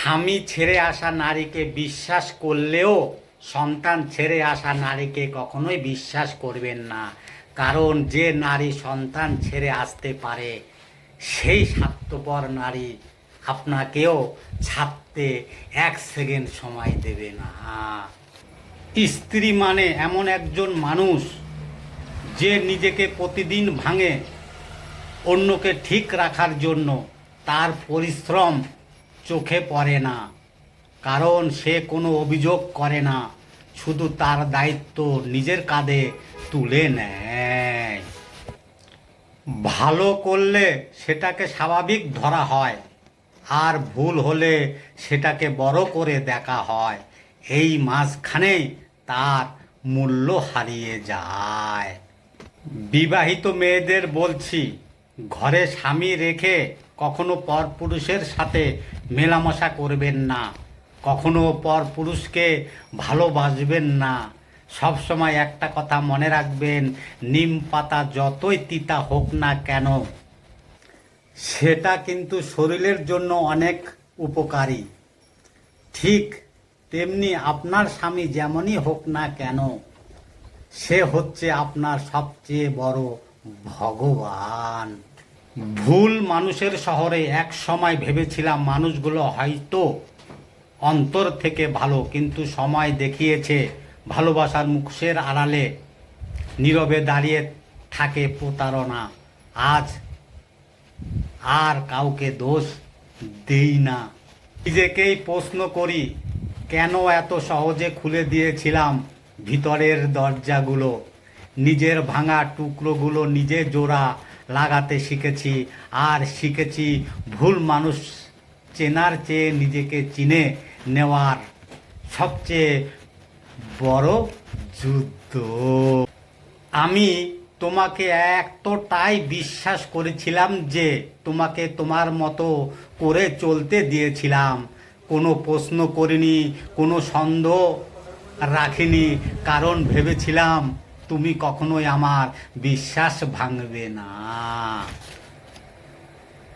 স্বামী ছেড়ে আসা নারীকে বিশ্বাস করলেও সন্তান ছেড়ে আসা নারীকে কখনোই বিশ্বাস করবেন না। কারণ যে নারী সন্তান ছেড়ে আসতে পারে সেই স্বার্থপর নারী আপনাকেও ছাড়তে 1 সেকেন্ড সময় দেবে না। স্ত্রী মানে এমন একজন মানুষ যে নিজেকে প্রতিদিন ভাঙে অন্যকে ঠিক রাখার জন্য। তার পরিশ্রম চোখে পড়ে না, কারণ সে কোনো অভিযোগ করে না, শুধু তার দায়িত্ব নিজের কাঁধে তুলে নেয়। ভালো করলে সেটাকে স্বাভাবিক ধরা হয়, আর ভুল হলে সেটাকে বড় করে দেখা হয়। এই মাঝখানেই তার মূল্য হারিয়ে যায়। বিবাহিত মেয়েদের বলছি, ঘরে স্বামী রেখে কখনো পরপুরুষের সাথে মেলামেশা করবেন না, কখনো পরপুরুষকে ভালোবাসবেন না। সবসময় একটা কথা মনে রাখবেন, নিম পাতা যতই তিতা হোক না কেন সেটা কিন্তু শরীরের জন্য অনেক উপকারী। ঠিক তেমনি আপনার স্বামী যেমনই হোক না কেন সে হচ্ছে আপনার সবচেয়ে বড় ভগবান। ভুল মানুষের শহরে এক সময় ভেবেছিলাম মানুষগুলো হয়তো অন্তর থেকে ভালো, কিন্তু সময় দেখিয়েছে ভালোবাসার মুখের আড়ালে নীরবে দাঁড়িয়ে থাকে প্রতারণা। আজ আর কাউকে দোষ দেই না, নিজেকেই প্রশ্ন করি কেন এত সহজে খুলে দিয়েছিলাম ভিতরের দরজাগুলো। নিজের ভাঙা টুকরোগুলো নিজে জোড়া লাগাতে শিখেছি, আর শিখেছি ভুল মানুষ চেনার চেয়ে নিজেকে চিনে নেওয়ার সবচেয়ে বড় যুদ্ধ। আমি তোমাকে এতটাই বিশ্বাস করেছিলাম যে তোমাকে তোমার মতো করে চলতে দিয়েছিলাম। কোনো প্রশ্ন করিনি, কোনো সন্দেহ রাখিনি, কারণ ভেবেছিলাম তুমি কখনোই আমার বিশ্বাস ভাঙবে না।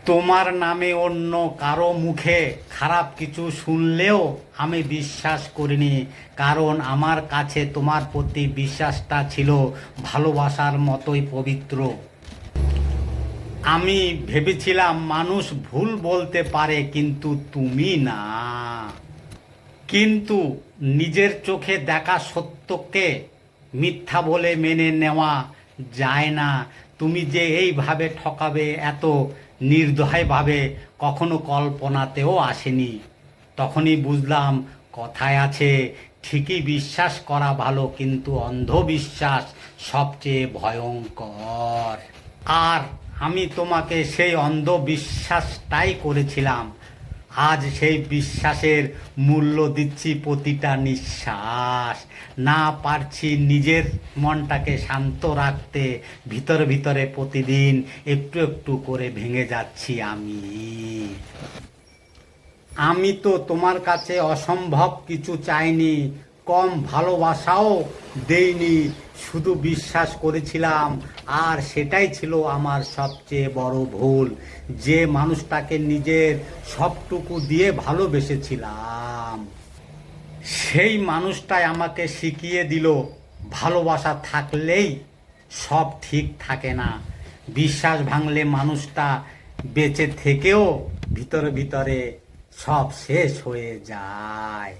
তোমার নামে অন্য কারো মুখে খারাপ কিছু শুনলেও আমি বিশ্বাস করিনি, কারণ আমার কাছে তোমার প্রতি বিশ্বাসটা ছিল ভালোবাসার মতোই পবিত্র। আমি ভেবেছিলাম মানুষ ভুল বলতে পারে, কিন্তু তুমি না। কিন্তু নিজের চোখে দেখা সত্যকে মিথ্যা বলে মেনে নেওয়া যায় না। তুমি যে এইভাবে ঠকাবে এত নির্দয়ভাবে কখনো কল্পনাতেও আসেনি। তখনই বুঝলাম কথায় আছে, ঠিকই বিশ্বাস করা ভালো, কিন্তু অন্ধবিশ্বাস সবচেয়ে ভয়ঙ্কর। আর আমি তোমাকে সেই অন্ধবিশ্বাসটাই করেছিলাম। আজ সেই বিশ্বাসের মূল্য দিচ্ছি প্রতিটা নিঃশ্বাস। না পারছি নিজের মনটাকে শান্ত রাখতে, ভিতরে ভিতরে প্রতিদিন একটু একটু করে ভেঙে যাচ্ছি আমি। আমি তো তোমার কাছে অসম্ভব কিছু চাইনি, কম ভালোবাসাও দেইনি, শুধু বিশ্বাস করেছিলাম। আর সেটাই ছিল আমার সবচেয়ে বড় ভুল, যে মানুষটাকে নিজের সবটুকু দিয়ে ভালোবেসেছিলাম সেই মানুষটাই আমাকে শিখিয়ে দিল ভালোবাসা থাকলেই সব ঠিক থাকে না। বিশ্বাস ভাঙলে মানুষটা বেঁচে থেকেও ভিতরে ভিতরে সব শেষ হয়ে যায়।